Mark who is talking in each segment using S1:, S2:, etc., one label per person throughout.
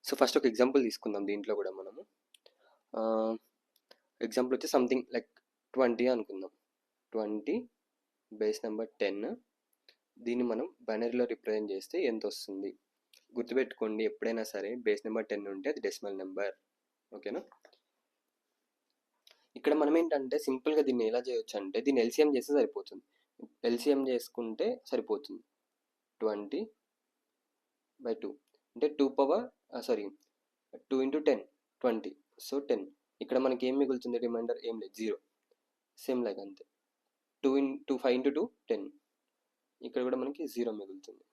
S1: So first ఒక example తీసుకుందాం దీంట్లో కూడా మనము. ఎగ్జాంపుల్ వచ్చి సంథింగ్ లైక్ 20 అనుకుందాం. 20 బేస్ నెంబర్ 10. దీన్ని మనం బైనరీలో రిప్రజెంట్ చేస్తే ఎంత వస్తుంది? గుర్తుపెట్టుకోండి, ఎప్పుడైనా సరే బేస్ నెంబర్ 10 ఉంటే అది డెసిమల్ నెంబర్. ఓకేనా? ఇక్కడ మనం ఏంటంటే సింపుల్గా దీన్ని ఎలా చేయొచ్చు అంటే దీన్ని ఎల్సిఎం చేస్తే సరిపోతుంది. ఎల్సిఎం చేసుకుంటే సరిపోతుంది. 20/2 అంటే 2 ఇంటూ 10 20. సో 10. ఇక్కడ మనకి ఏం మిగులుతుంది? రిమైండర్ ఏం లేదు, 0. సేమ్ లైక్ అంతే. 5 ఇంటూ 2 10. ఇక్కడ కూడా మనకి 0 మిగులుతుంది.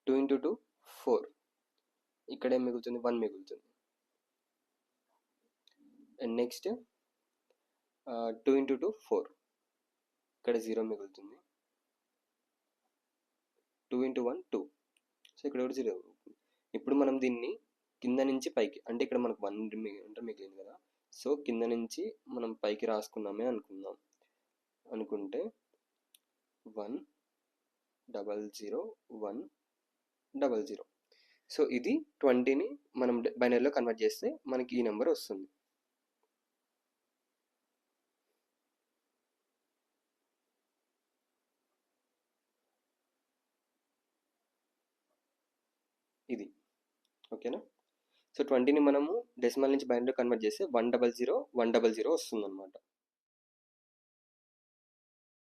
S1: 2 ఇంటూ 2 4. ఇక్కడ ఏం మిగులుతుంది? 1 మిగులుతుంది. And next 2 into 2 4. ఇక్కడ 0 మిగులుతుంది. 2 ఇంటూ 1 2. సో ఇక్కడ కూడా 0. ఇప్పుడు మనం దీన్ని కింద నుంచి పైకి, అంటే ఇక్కడ మనకు 1 మిగిలింది కదా, సో కింద నుంచి మనం పైకి రాసుకున్నామే అనుకుంటే 100 సో ఇది 20ని మనం బైనరీలో కన్వర్ట్ చేస్తే మనకి ఈ నెంబర్ వస్తుంది. ఇది ఓకేనా? సో 20ని మనము డెసిమల్ నుంచి బైనరీలో కన్వర్ట్ చేస్తే 100 వస్తుంది అనమాట.